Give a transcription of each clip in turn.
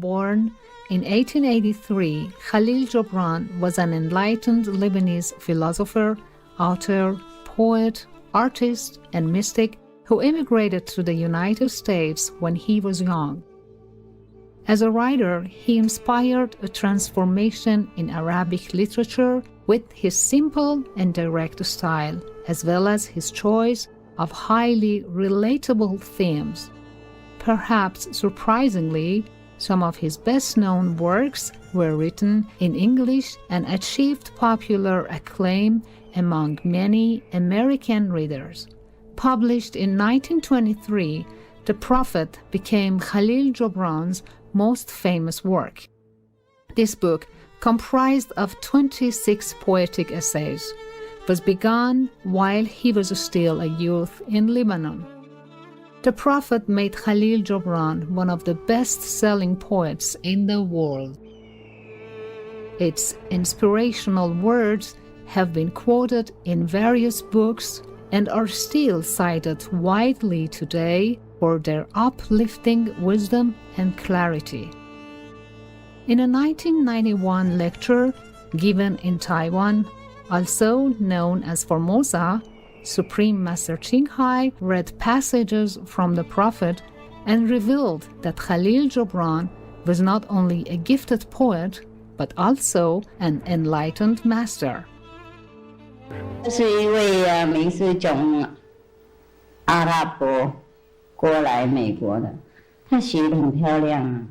Born in 1883, Kahlil Gibran was an enlightened Lebanese philosopher, author, poet, artist, and mystic who immigrated to the United States when he was young. As a writer, he inspired a transformation in Arabic literature with his simple and direct style, as well as his choice of highly relatable themes. Perhaps surprisingly, some of his best-known works were written in English and achieved popular acclaim among many American readers. Published in 1923, The Prophet became Kahlil Gibran's most famous work. This book, comprised of 26 poetic essays, was begun while he was still a youth in Lebanon. The Prophet made Kahlil Gibran one of the best-selling poets in the world. Its inspirational words have been quoted in various books and are still cited widely today for their uplifting wisdom and clarity. In a 1991 lecture given in Taiwan, also known as Formosa, Supreme Master Ching Hai read passages from the Prophet and revealed that Kahlil Gibran was not only a gifted poet, but also an enlightened master. 这是一位名是从阿拉伯过来美国的，他写得很漂亮啊，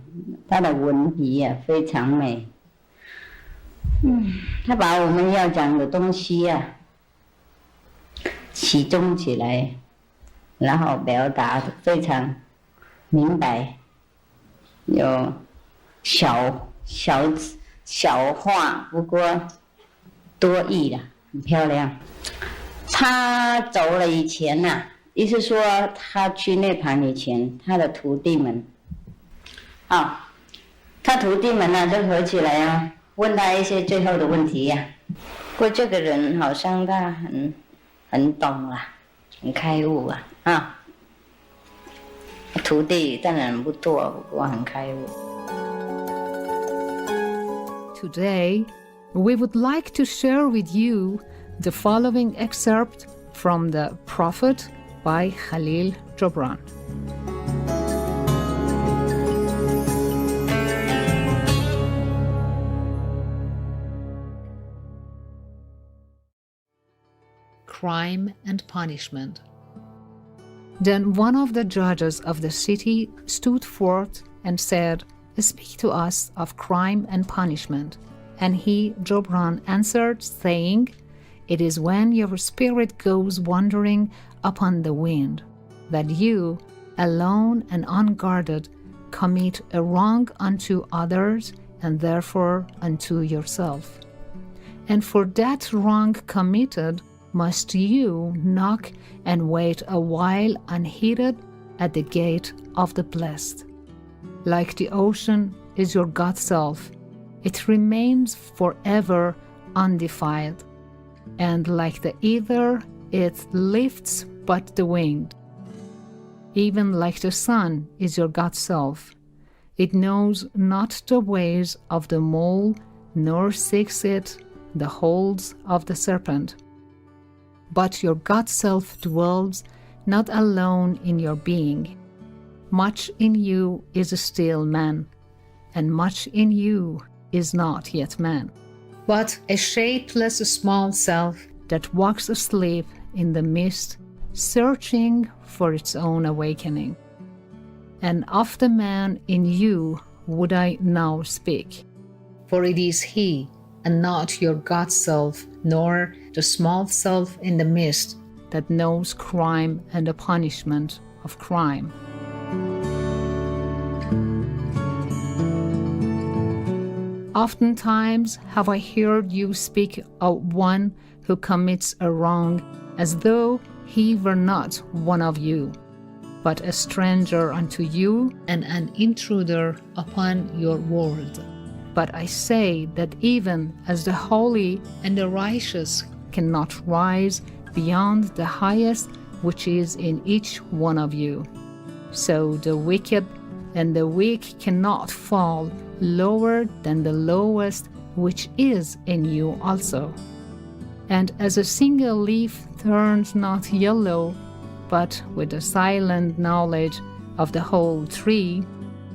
他的文笔啊非常美。他把我们要讲的东西啊集中起来，然后表达得非常明白，有小话，不过多义啦，很漂亮。他走了以前呐，意思说他去涅槃以前，他的徒弟们，他徒弟们呢都合起来啊，问他一些最后的问题呀。不过这个人好像他很懂啦，很开悟啊，徒弟当然不多，不过很开悟。Today, we would like to share with you the following excerpt from The Prophet by Kahlil Gibran. Crime and Punishment. Then one of the judges of the city stood forth and said, "Speak to us of crime and punishment." And he, Gibran, answered, saying, "It is when your spirit goes wandering upon the wind, that you, alone and unguarded, commit a wrong unto others, and therefore unto yourself. And for that wrong committed, must you knock and wait a while unheeded at the gate of the blessed. Like the ocean is your God self, it remains forever undefiled. And like the ether, it lifts but the winged. Even like the sun is your God self, it knows not the ways of the mole, nor seeks it the holds of the serpent. But your God self dwells not alone in your being. Much in you is still man, and much in you is not yet man, but a shapeless small self that walks asleep in the mist, searching for its own awakening. And of the man in you would I now speak, for it is he, and not your God self, nor the small self in the mist, that knows crime and the punishment of crime. Oftentimes have I heard you speak of one who commits a wrong as though he were not one of you, but a stranger unto you and an intruder upon your world. But I say that even as the holy and the righteous cannot rise beyond the highest which is in each one of you, so the wicked and the weak cannot fall lower than the lowest which is in you also. And as a single leaf turns not yellow, but with the silent knowledge of the whole tree,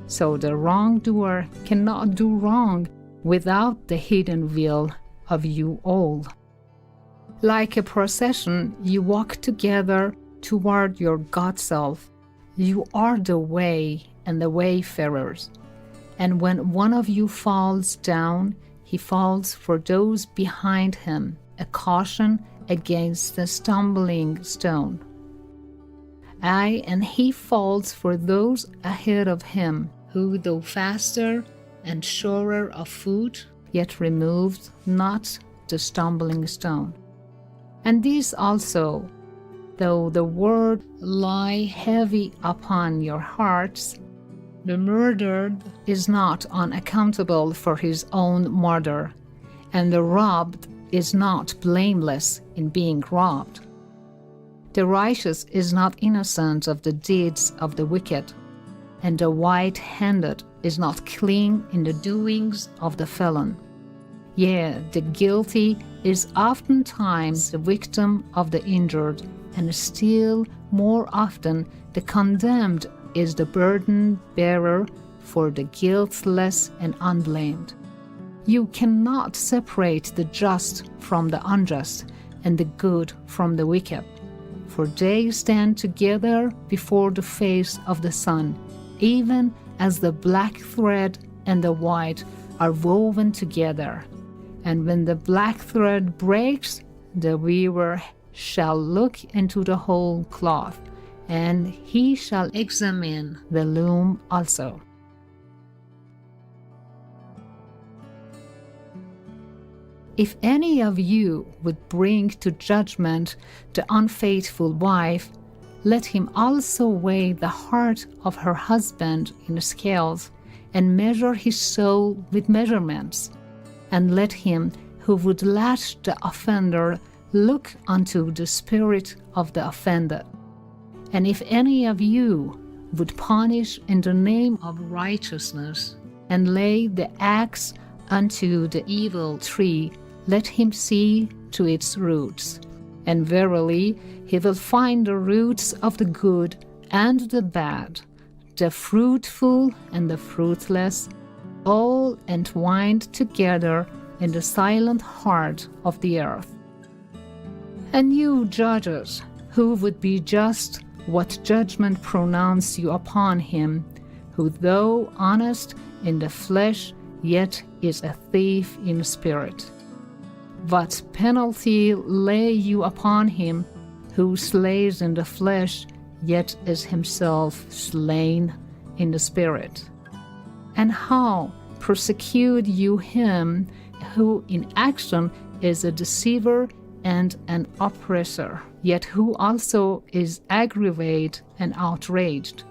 so the wrongdoer cannot do wrong without the hidden will of you all. Like a procession, you walk together toward your God-self. You are the way and the wayfarers. And when one of you falls down, he falls for those behind him, a caution against the stumbling stone. Aye, and he falls for those ahead of him, who, though faster and surer of foot, yet removed not the stumbling stone. And this also, though the word lie heavy upon your hearts, the murdered is not unaccountable for his own murder, and the robbed is not blameless in being robbed. The righteous is not innocent of the deeds of the wicked, and the white-handed is not clean in the doings of the felon. Yea, the guilty is oftentimes the victim of the injured, and still more often the condemned is the burden bearer for the guiltless and unblamed. You cannot separate the just from the unjust, and the good from the wicked, for they stand together before the face of the sun, even as the black thread and the white are woven together. And when the black thread breaks, the weaver shall look into the whole cloth, and he shall examine the loom also. If any of you would bring to judgment the unfaithful wife, let him also weigh the heart of her husband in the scales, and measure his soul with measurements. And let him who would lash the offender look unto the spirit of the offended. And if any of you would punish in the name of righteousness, and lay the axe unto the evil tree, let him see to its roots. And verily, he will find the roots of the good and the bad, the fruitful and the fruitless, all entwined together in the silent heart of the earth. And you judges, who would be just, what judgment pronounce you upon him, who though honest in the flesh, yet is a thief in spirit? What penalty lay you upon him, who slays in the flesh, yet is himself slain in the spirit? And how persecute you him, who in action is a deceiver and an oppressor, yet who also is aggravated and outraged?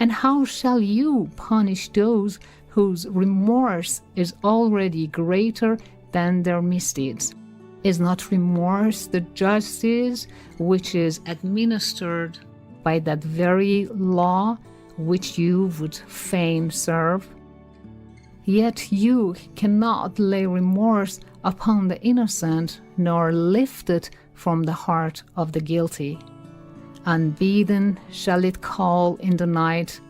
And how shall you punish those whose remorse is already greater than their misdeeds? Is not remorse the justice which is administered by that very law which you would fain serve? Yet you cannot lay remorse upon the innocent, nor lift it from the heart of the guilty. Unbidden shall it call in the night,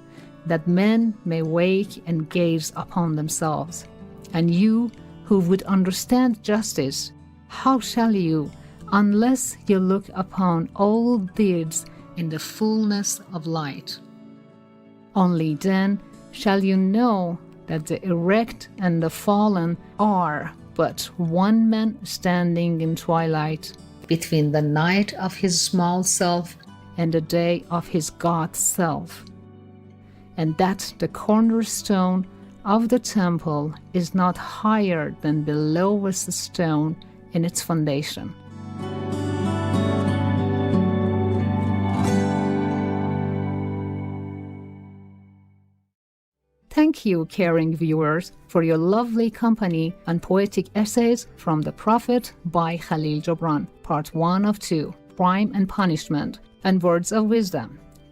that men may wake and gaze upon themselves. And you, who would understand justice, how shall you, unless you look upon all deeds in the fullness of light? Only then shall you know that the erect and the fallen are but one man standing in twilight, between the night of his small self and the day of his God self, and that the cornerstone of the temple is not higher than the lowest stone in its foundation. Thank you, caring viewers, for your lovely company on Poetic Essays from the Prophet by Kahlil Gibran, Part 1 of 2, Crime and Punishment, and Words of Wisdom.